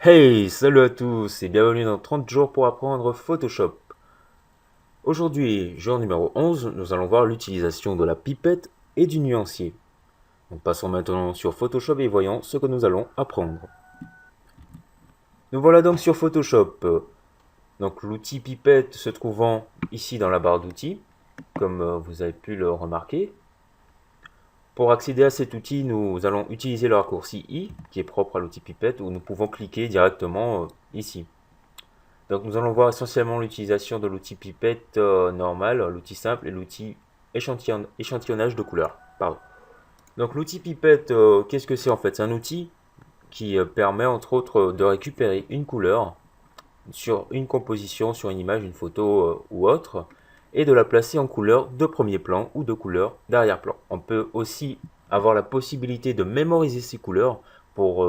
Hey, salut à tous et bienvenue dans 30 jours pour apprendre Photoshop. Aujourd'hui, jour numéro 11, nous allons voir l'utilisation de la pipette et du nuancier. Donc passons maintenant sur Photoshop et voyons ce que nous allons apprendre. Nous voilà donc sur Photoshop. Donc l'outil pipette se trouvant ici dans la barre d'outils, comme vous avez pu le remarquer. Pour accéder à cet outil, nous allons utiliser le raccourci I, qui est propre à l'outil pipette, où nous pouvons cliquer directement ici. Donc nous allons voir essentiellement l'utilisation de l'outil pipette normal, l'outil simple et l'outil échantillonnage de couleurs. Pardon. Donc l'outil pipette, qu'est-ce que c'est en fait? C'est un outil qui permet entre autres de récupérer une couleur sur une composition, sur une image, une photo ou autre, et de la placer en couleur de premier plan ou de couleur d'arrière-plan. On peut aussi avoir la possibilité de mémoriser ces couleurs pour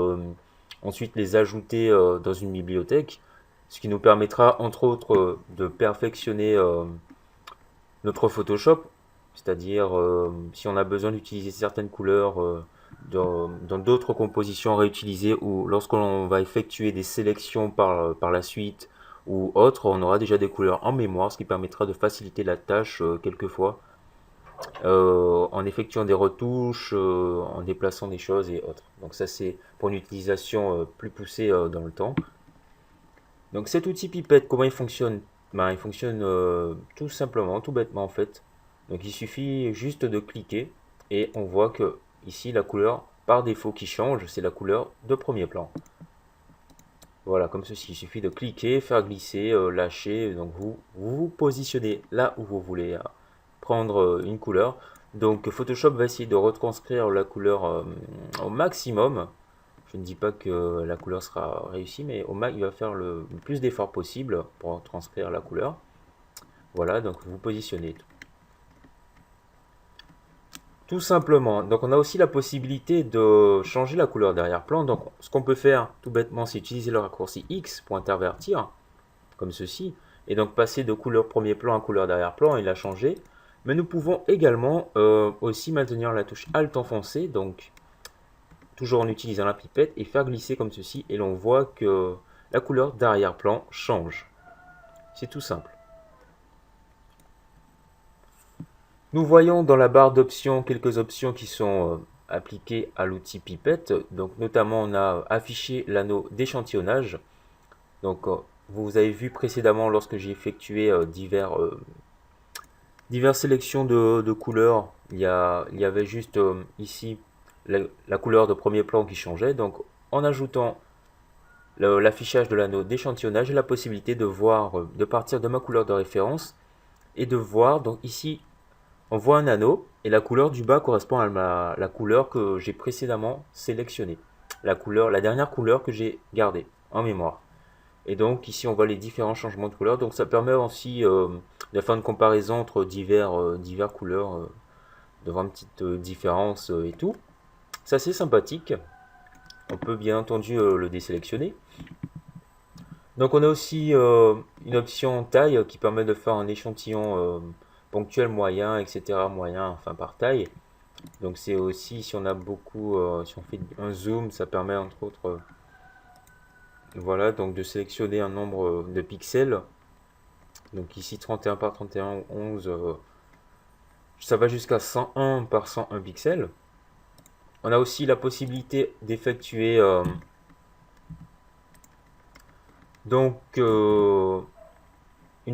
ensuite les ajouter dans une bibliothèque, ce qui nous permettra entre autres de perfectionner notre Photoshop, c'est-à-dire si on a besoin d'utiliser certaines couleurs dans d'autres compositions réutilisées ou lorsqu'on va effectuer des sélections par la suite ou autre, on aura déjà des couleurs en mémoire, ce qui permettra de faciliter la tâche quelquefois en effectuant des retouches, en déplaçant des choses et autres. Donc ça c'est pour une utilisation plus poussée dans le temps. Donc cet outil pipette, comment il fonctionne? Ben, il fonctionne tout simplement, tout bêtement en fait. Donc il suffit juste de cliquer et on voit que ici la couleur par défaut qui change, c'est la couleur de premier plan. Voilà, comme ceci, il suffit de cliquer, faire glisser, lâcher, donc vous positionnez là où vous voulez prendre une couleur. Donc Photoshop va essayer de retranscrire la couleur au maximum. Je ne dis pas que la couleur sera réussie, mais au max, il va faire le plus d'efforts possible pour transcrire la couleur. Voilà, donc vous positionnez tout simplement. Donc on a aussi la possibilité de changer la couleur d'arrière-plan. Donc ce qu'on peut faire tout bêtement, c'est utiliser le raccourci X pour intervertir, comme ceci, et donc passer de couleur premier plan à couleur d'arrière-plan et la changer. Mais nous pouvons également aussi maintenir la touche Alt enfoncée, donc toujours en utilisant la pipette, et faire glisser comme ceci, et l'on voit que la couleur d'arrière-plan change. C'est tout simple. Nous voyons dans la barre d'options quelques options qui sont appliquées à l'outil pipette. Donc notamment on a affiché l'anneau d'échantillonnage. Donc vous avez vu précédemment lorsque j'ai effectué diverses sélections de couleurs, il y avait juste ici la couleur de premier plan qui changeait. Donc en ajoutant l'affichage de l'anneau d'échantillonnage, j'ai la possibilité de voir, de partir de ma couleur de référence et de voir, donc ici on voit un anneau et la couleur du bas correspond à la couleur que j'ai précédemment sélectionnée, la dernière couleur que j'ai gardée en mémoire. Et donc ici on voit les différents changements de couleur, donc ça permet aussi de faire une comparaison entre divers couleurs, de voir une petite différence et tout. C'est assez sympathique. On peut bien entendu le désélectionner. Donc on a aussi une option taille qui permet de faire un échantillon ponctuel, moyen, etc. Moyen, enfin par taille. Donc c'est aussi si on a beaucoup, si on fait un zoom, ça permet entre autres, voilà, donc de sélectionner un nombre de pixels. Donc ici 31 par 31 ou 11, ça va jusqu'à 101 par 101 pixels. On a aussi la possibilité d'effectuer donc une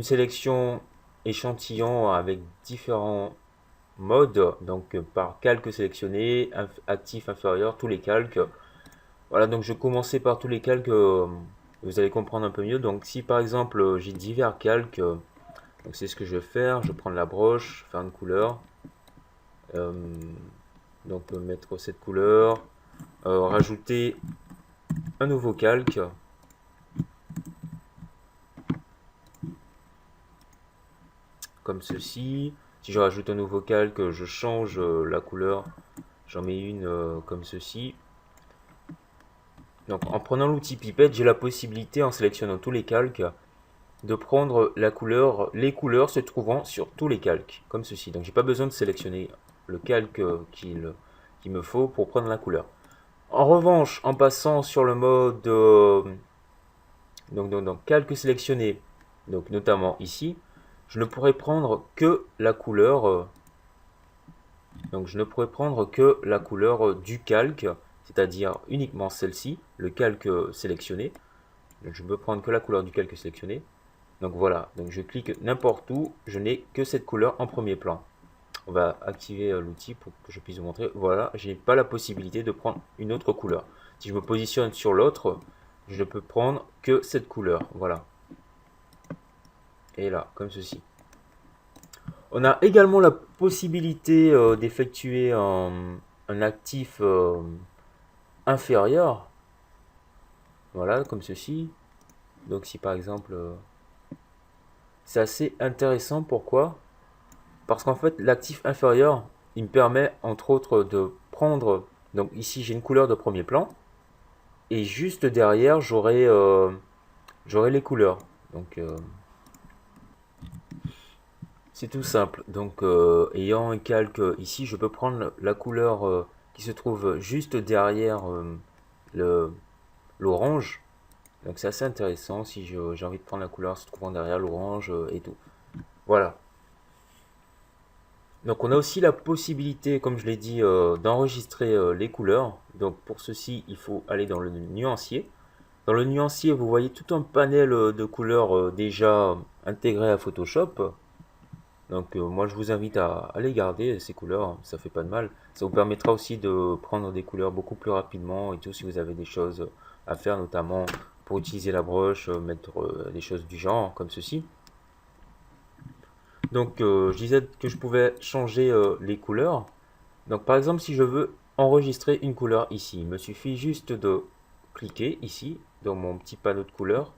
sélection échantillon avec différents modes, donc par calque sélectionné, actif, inférieur, tous les calques. Voilà, donc je vais commencer par tous les calques, vous allez comprendre un peu mieux. Donc si par exemple j'ai divers calques, donc c'est ce que je vais faire, je vais prendre la broche, faire une couleur, donc mettre cette couleur, rajouter un nouveau calque, comme ceci. Si je rajoute un nouveau calque, je change la couleur, j'en mets une comme ceci. Donc en prenant l'outil pipette, j'ai la possibilité, en sélectionnant tous les calques, de prendre les couleurs se trouvant sur tous les calques, comme ceci. Donc j'ai pas besoin de sélectionner le calque qu'il me faut pour prendre la couleur. En revanche, en passant sur le mode Donc dans calque sélectionné, donc notamment ici, je ne pourrais prendre que la couleur. Donc je ne pourrais prendre que la couleur du calque, c'est-à-dire uniquement celle-ci, le calque sélectionné. Donc je peux prendre que la couleur du calque sélectionné. Donc voilà, donc je clique n'importe où, je n'ai que cette couleur en premier plan. On va activer l'outil pour que je puisse vous montrer. Voilà, je n'ai pas la possibilité de prendre une autre couleur. Si je me positionne sur l'autre, je ne peux prendre que cette couleur. Voilà. Et là, comme ceci. On a également la possibilité d'effectuer un actif inférieur. Voilà, comme ceci. Donc si par exemple... c'est assez intéressant, pourquoi? Parce qu'en fait, l'actif inférieur, il me permet entre autres de prendre... Donc ici, j'ai une couleur de premier plan. Et juste derrière, j'aurai les couleurs. Donc c'est tout simple. Donc ayant un calque ici, je peux prendre la couleur qui se trouve juste derrière l'orange. Donc c'est assez intéressant si j'ai envie de prendre la couleur se trouvant derrière l'orange et tout. Voilà. Donc on a aussi la possibilité, comme je l'ai dit, d'enregistrer les couleurs. Donc pour ceci, il faut aller dans le nuancier. Dans le nuancier, vous voyez tout un panel de couleurs déjà intégré à Photoshop. Donc moi je vous invite à les garder, ces couleurs, ça fait pas de mal. Ça vous permettra aussi de prendre des couleurs beaucoup plus rapidement et tout si vous avez des choses à faire, notamment pour utiliser la broche, mettre des choses du genre comme ceci. Donc je disais que je pouvais changer les couleurs. Donc par exemple si je veux enregistrer une couleur ici, il me suffit juste de cliquer ici dans mon petit panneau de couleurs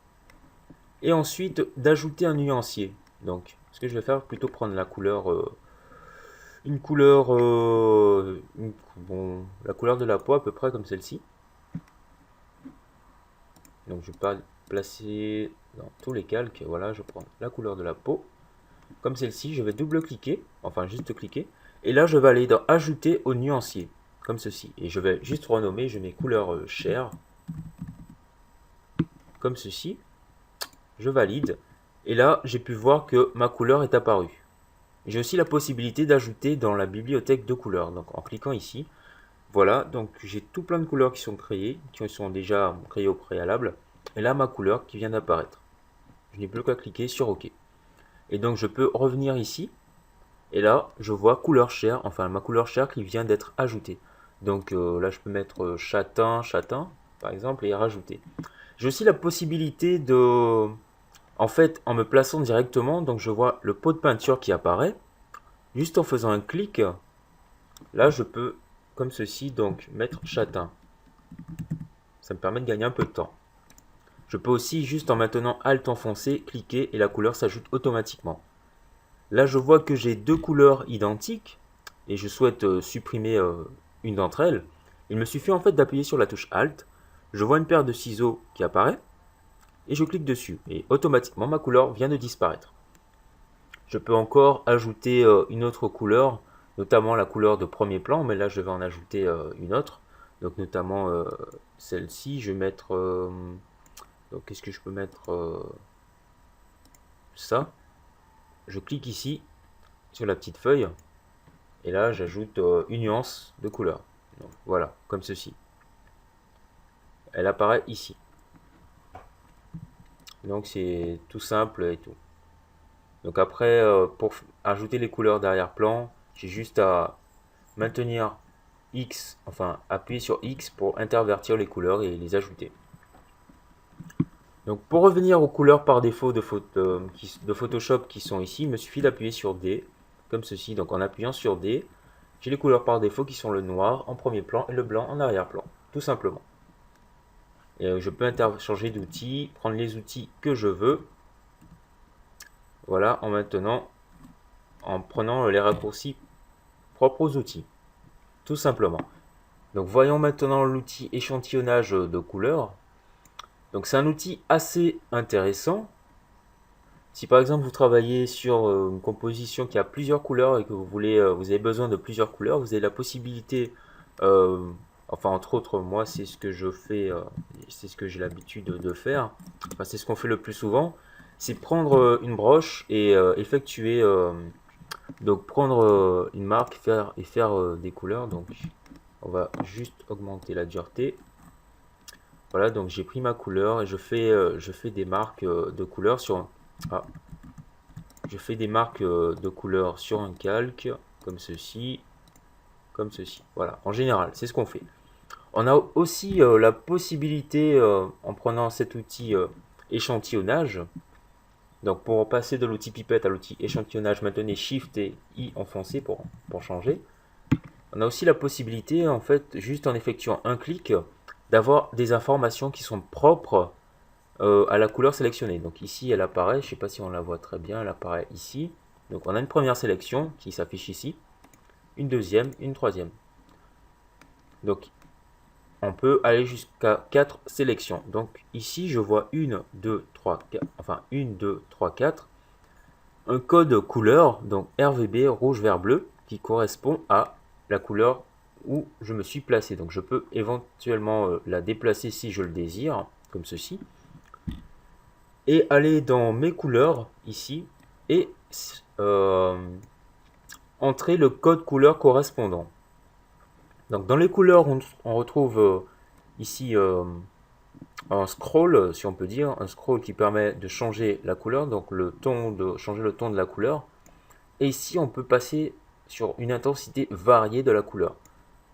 et ensuite d'ajouter un nuancier. Donc ce que je vais faire, plutôt prendre la couleur, une couleur, bon, la couleur de la peau à peu près comme celle-ci. Donc je vais pas placer dans tous les calques, voilà, je prends la couleur de la peau comme celle-ci, je vais double-cliquer, enfin juste cliquer, et là je vais aller dans ajouter au nuancier, comme ceci, et je vais juste renommer, je mets couleur chair, comme ceci, je valide, et là j'ai pu voir que ma couleur est apparue. J'ai aussi la possibilité d'ajouter dans la bibliothèque de couleurs, donc en cliquant ici, voilà, donc j'ai tout plein de couleurs qui sont créées, qui sont déjà créées au préalable, et là ma couleur qui vient d'apparaître. Je n'ai plus qu'à cliquer sur OK. Et donc je peux revenir ici, et là je vois couleur chair, enfin ma couleur chair qui vient d'être ajoutée. Donc là je peux mettre châtain, châtain par exemple et rajouter. J'ai aussi la possibilité de, en fait en me plaçant directement, donc je vois le pot de peinture qui apparaît, juste en faisant un clic, là je peux comme ceci donc mettre châtain. Ça me permet de gagner un peu de temps. Je peux aussi juste en maintenant Alt enfoncé, cliquer et la couleur s'ajoute automatiquement. Là, je vois que j'ai deux couleurs identiques et je souhaite supprimer une d'entre elles. Il me suffit en fait d'appuyer sur la touche Alt. Je vois une paire de ciseaux qui apparaît et je clique dessus et automatiquement ma couleur vient de disparaître. Je peux encore ajouter une autre couleur, notamment la couleur de premier plan, mais là je vais en ajouter une autre. Donc notamment celle-ci, je vais mettre... donc qu'est-ce que je peux mettre ça. Je clique ici sur la petite feuille et là j'ajoute une nuance de couleur. Donc, voilà, comme ceci. Elle apparaît ici. Donc c'est tout simple et tout. Donc après, pour ajouter les couleurs d'arrière-plan, j'ai juste à maintenir X, enfin appuyer sur X pour intervertir les couleurs et les ajouter. Donc pour revenir aux couleurs par défaut de Photoshop qui sont ici, il me suffit d'appuyer sur D, comme ceci. Donc en appuyant sur D, j'ai les couleurs par défaut qui sont le noir en premier plan et le blanc en arrière-plan, tout simplement. Et je peux changer d'outils, prendre les outils que je veux. Voilà, en prenant les raccourcis propres aux outils, tout simplement. Donc voyons maintenant l'outil échantillonnage de couleurs. Donc c'est un outil assez intéressant. Si par exemple vous travaillez sur une composition qui a plusieurs couleurs et que vous avez besoin de plusieurs couleurs, vous avez la possibilité Enfin, entre autres, moi, c'est ce que je fais, c'est ce que j'ai l'habitude de faire. Enfin, c'est ce qu'on fait le plus souvent. C'est prendre une broche et effectuer, donc prendre une marque et faire des couleurs. Donc, on va juste augmenter la dureté. Voilà, donc j'ai pris ma couleur et je fais des marques de couleurs sur... Ah, je fais des marques de couleurs sur un calque, comme ceci, comme ceci. Voilà, en général, c'est ce qu'on fait. On a aussi la possibilité, en prenant cet outil échantillonnage, donc pour passer de l'outil pipette à l'outil échantillonnage, maintenez Shift et I enfoncé pour changer. On a aussi la possibilité, en fait, juste en effectuant un clic, d'avoir des informations qui sont propres à la couleur sélectionnée. Donc ici, elle apparaît, je ne sais pas si on la voit très bien, elle apparaît ici. Donc on a une première sélection qui s'affiche ici, une deuxième, une troisième. Donc on peut aller jusqu'à 4 sélections. Donc ici, je vois 1, 2, 3, 4, enfin 1, 2, 3, 4. Un code couleur, donc RVB, rouge, vert, bleu, qui correspond à la couleur où je me suis placé. Donc je peux éventuellement la déplacer si je le désire, comme ceci. Et aller dans mes couleurs, ici, et entrer le code couleur correspondant. Donc dans les couleurs, on retrouve ici un scroll, si on peut dire, un scroll qui permet de changer la couleur, donc changer le ton de la couleur. Et ici, on peut passer sur une intensité variée de la couleur.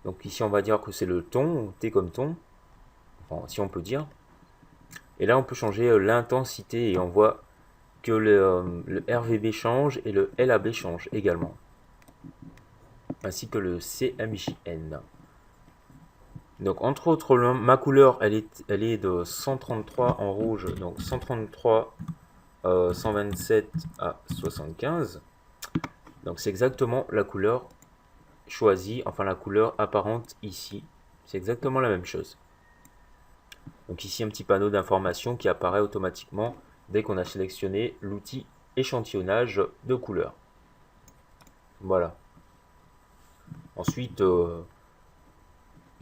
Donc ici, on va dire que c'est le ton, T comme ton, enfin, si on peut dire. Et là, on peut changer l'intensité et on voit que le RVB change et le LAB change également. Ainsi que le CMJN. Donc entre autres, ma couleur, elle est de 133 en rouge, donc 133, 127 à 75. Donc c'est exactement la couleur choisie, enfin la couleur apparente ici. C'est exactement la même chose. Donc ici un petit panneau d'information qui apparaît automatiquement dès qu'on a sélectionné l'outil échantillonnage de couleurs. Voilà. Ensuite,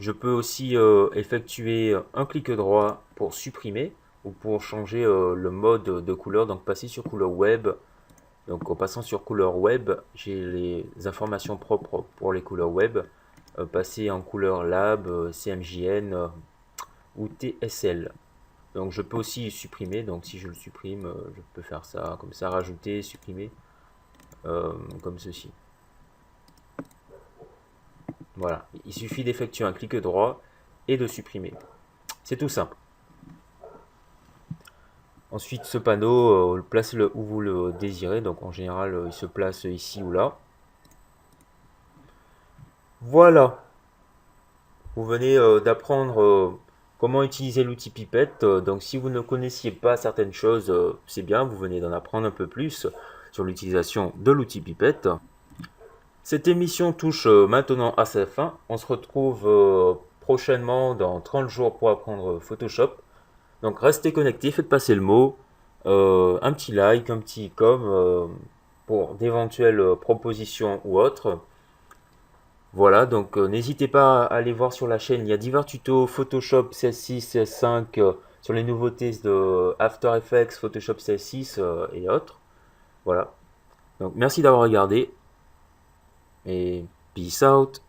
je peux aussi effectuer un clic droit pour supprimer ou pour changer le mode de couleur, donc passer sur couleur web. Donc en passant sur couleur web, j'ai les informations propres pour les couleurs web, passer en couleur lab, CMJN ou TSL. Donc je peux aussi supprimer, donc si je le supprime, je peux faire ça, comme ça, rajouter, supprimer, comme ceci. Voilà, il suffit d'effectuer un clic droit et de supprimer. C'est tout simple. Ensuite, ce panneau, placez-le où vous le désirez. Donc en général, il se place ici ou là. Voilà. Vous venez d'apprendre comment utiliser l'outil pipette. Donc si vous ne connaissiez pas certaines choses, c'est bien, vous venez d'en apprendre un peu plus sur l'utilisation de l'outil pipette. Cette émission touche maintenant à sa fin. On se retrouve prochainement dans 30 jours pour apprendre Photoshop. Donc restez connectés, faites passer le mot. Un petit like, un petit pour d'éventuelles propositions ou autres. Voilà, donc n'hésitez pas à aller voir sur la chaîne, il y a divers tutos Photoshop CS6, CS5 sur les nouveautés de After Effects, Photoshop CS6 et autres. Voilà, donc merci d'avoir regardé et peace out.